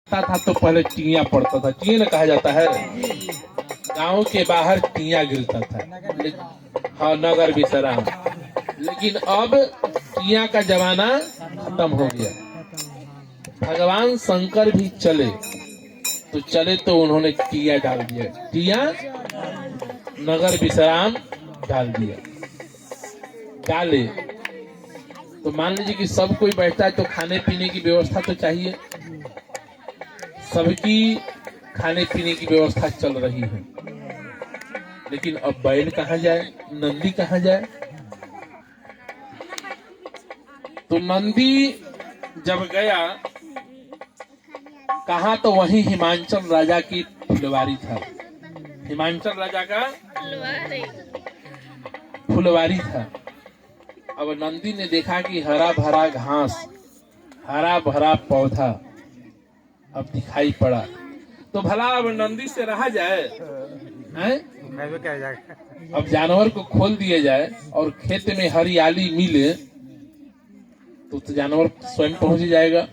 था तो पहले टिया पड़ता था, टिया न कहा जाता है। गांव के बाहर टिया गिरता था, हाँ नगर विश्राम। लेकिन अब टिया का जमाना खत्म हो गया। भगवान शंकर भी चले तो उन्होंने टिया डाल दिया, टिया नगर विश्राम डाल दिया। डाले तो मान लीजिए कि सब कोई बैठता है तो खाने पीने की व्यवस्था तो चाहिए, सबकी खाने पीने की व्यवस्था चल रही है। लेकिन अब बैल कहाँ जाए, नंदी कहाँ जाए? तो नंदी जब गया कहा तो वही हिमांचल राजा की फुलवारी था। हिमांचल राजा का फुलवारी था। अब नंदी ने देखा कि हरा भरा घास, हरा भरा पौधा अब दिखाई पड़ा, तो भला अब नंदी से रहा जाए हैं? अब जानवर को खोल दिया जाए और खेत में हरियाली मिले तो जानवर स्वयं पहुंच जाएगा,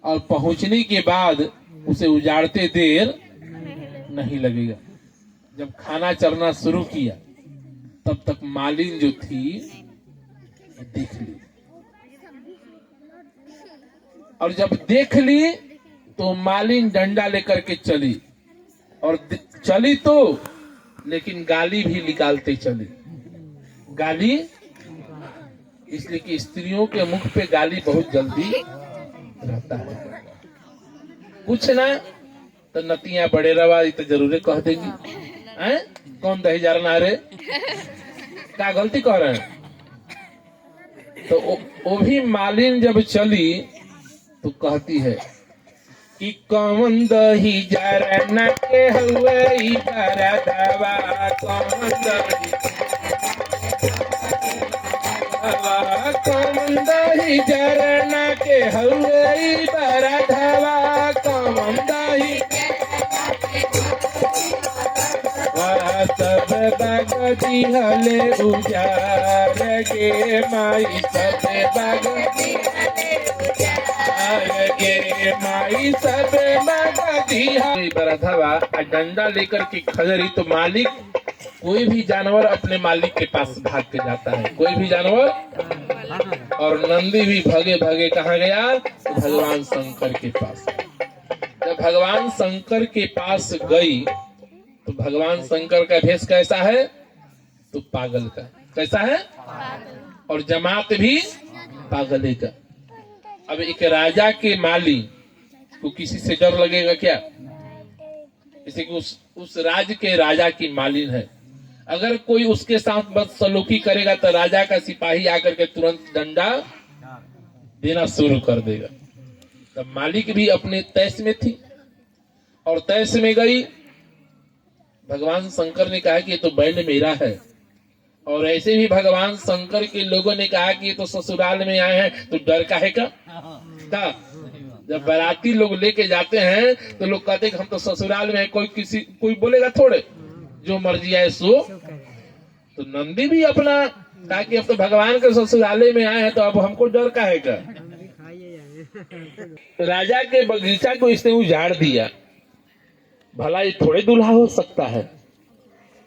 और पहुंचने के बाद उसे उजाड़ते देर नहीं लगेगा। जब खाना चरना शुरू किया तब तक मालिन जो थी देख ली, और जब देख ली तो मालिन डंडा लेकर के चली, और चली तो लेकिन गाली भी निकालते चली। गाली इसलिए कि स्त्रियों के मुख पे गाली बहुत जल्दी रहता है। कुछ ना तो नतियां बड़े रवा तो जरूर कह देंगी, हैं? कौन दही जारना रे, क्या गलती कह रहे हैं? तो वो भी मालिन जब चली तो कहती है कि कौन दही जारना के हुए बरदवा, कौन दही जारना के हुए बरदवा, कौन दही सब बगदी हले उजार गे माई, सब बगदी गे माई, सब बगदी बरधवा। डंडा लेकर के खजरी तो मालिक, कोई भी जानवर अपने मालिक के पास भाग के जाता है, कोई भी जानवर। और नंदी भी भागे भागे कहाँ गया? तो भगवान शंकर के पास। जब भगवान शंकर के पास गई तो भगवान शंकर का भेष कैसा है? तो पागल का। कैसा है? और जमात भी पागले का। अब एक राजा के माली को किसी से डर लगेगा क्या? जैसे कि उस राज्य के राजा की मालिन है, अगर कोई उसके साथ बदसलूकी करेगा तो राजा का सिपाही आकर के तुरंत डंडा देना शुरू कर देगा। तब मालिक भी अपने तैस में थी और तैस में गई। भगवान शंकर ने कहा कि ये तो बैल मेरा है, और ऐसे भी भगवान शंकर के लोगों ने कहा कि ये तो ससुराल में आए हैं, तो डर काहे का? जब बाराती लोग लेके जाते हैं तो लोग कहते हैं कि हम तो ससुराल में हैं, कोई बोलेगा थोड़े, जो मर्जी आए सो। तो नंदी भी अपना कहा कि अब तो भगवान के ससुराले में आए हैं, तो अब हमको डर काहे का? राजा के बगीचा को इसने उजाड़ दिया, भला ये थोड़े दूल्हा हो सकता है।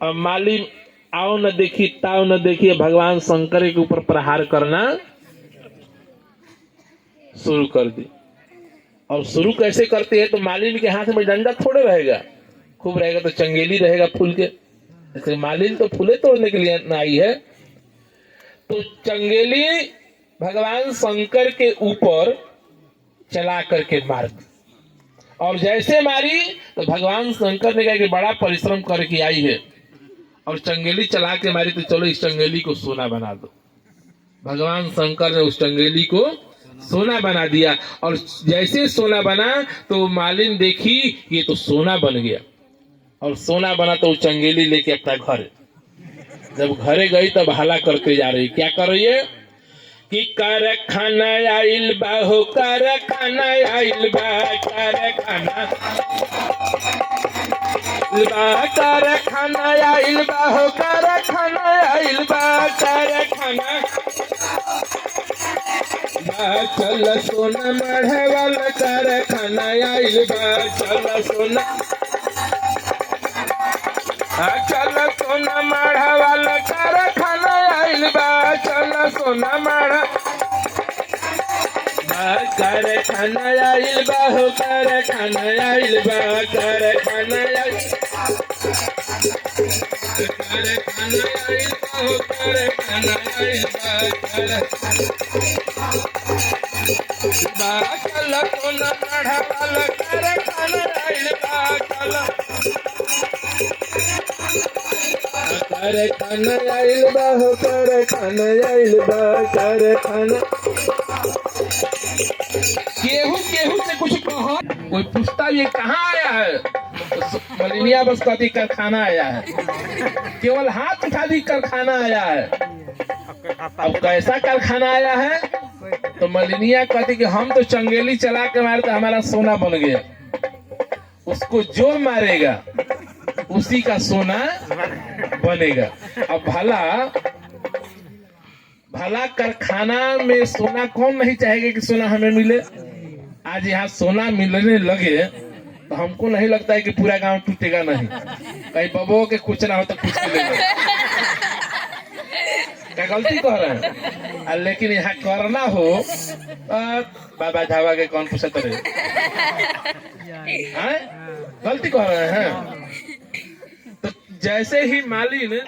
अब मालिन आओ न देखी ताओ न देखिए, भगवान शंकर के ऊपर प्रहार करना शुरू कर दी। और शुरू कैसे करते हैं? तो मालिन के हाथ में डंडा थोड़े रहेगा, खूब रहेगा तो चंगेली रहेगा फूल के। जैसे मालिन तो फूले तोड़ने के लिए न आई है, तो चंगेली भगवान शंकर के ऊपर चला करके मार दी। और जैसे मारी तो भगवान शंकर ने कहा कि बड़ा परिश्रम करके आई है, और चंगेली चला के मारी, तो चलो इस चंगेली को सोना बना दो। भगवान शंकर ने उस चंगेली को सोना बना दिया, और जैसे सोना बना तो मालिन देखी ये तो सोना बन गया, और सोना बना तो वो चंगेली लेके अपना घर, जब घरे गई तब हला करते जा रही। क्या कर रही है कि कारखाना आइल बा हो, कारखाना आइल बा, कारखाना कारखाना आइल बा हो, कारखाना आइल बा, कारखाना चल सोना मढ़े वाला कारखाना आइल बा, चल सोना, चल सोना मढ़े वाला कारखाना आइल बा, चल सोना मढ़ा कारखाना आइल बा हो, कारखाना आइल बा, कारखाना आइल, कारखाना आइल बा हो, कारखाना आइल बा, चल सोना मढ़ा वाला कारखाना आइल बा, चल कारखाना आइल बा हो, कारखाना आइल बा, कारखाना। केहू केहू से कुछ कहा, कोई पूछता ये कहाँ आया है, तो मलिनिया बस कहती कारखाना आया है, केवल हाथ उठा दी कारखाना आया है। अब कैसा कारखाना आया है, तो मलिनिया कहती कि हम तो चंगेली चला के मारे तो हमारा सोना बन गया, उसको जो मारेगा उसी का सोना बनेगा। अब भला कारखाना में सोना कौन नहीं चाहेगा कि सोना हमें मिले। आज यहाँ सोना मिलने लगे तो हमको नहीं लगता है कि पूरा गांव टूटेगा नहीं, कहीं बबो के कुछ ना हो तो कुछ मिलेगा। क्या गलती कह रहे हैं, लेकिन यहाँ करना हो बाबा धावा के कौन पूछा रहे, गलती कह रहे हैं। तो जैसे ही मालिन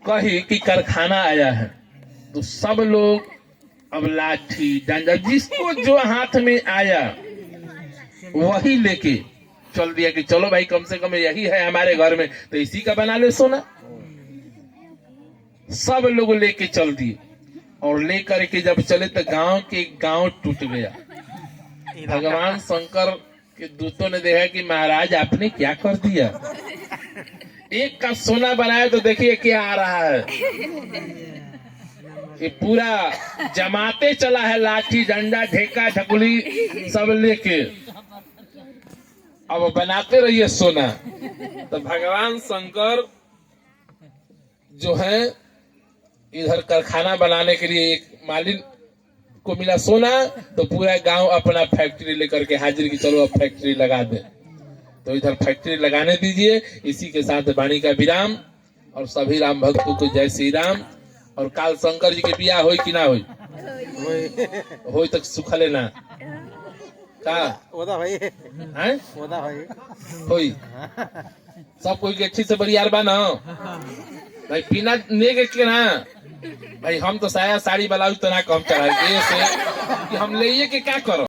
कही कि कारखाना आया है तो सब लोग अब लाठी डंडा जिसको जो हाथ में आया वही लेके चल दिया कि चलो भाई कम से कम यही है हमारे घर में तो इसी का बना ले सोना। सब लोग लेके चल दिए और लेकर के जब चले तो गांव टूट गया। भगवान शंकर के दूतों ने देखा कि महाराज आपने क्या कर दिया, एक का सोना बनाया तो देखिए क्या आ रहा है, ये पूरा जमाते चला है, लाठी डंडा ढेका ढकुली सब लेके अब बनाते रहिए सोना। तो भगवान शंकर जो है इधर कारखाना बनाने के लिए एक मालिन को मिला सोना, तो पूरा गांव अपना फैक्ट्री लेकर के हाजिर की चलो अब फैक्ट्री लगा दे। तो इधर फैक्ट्री लगाने दीजिए। इसी के साथ वाणी का विराम और सभी राम भक्तों को जय श्री राम। और काल शंकर जी के बियाह होई कि ना होई, होई तक सुखा लेना का ओदा भाई हैं, ओदा भाई होई सब कोई के अच्छी से बरियार बा ना भाई, पीना नेगे के ना भाई, हम तो साया साड़ी ब्लाउज तो ना कम चढ़ा के से कि हम ले के क्या करो।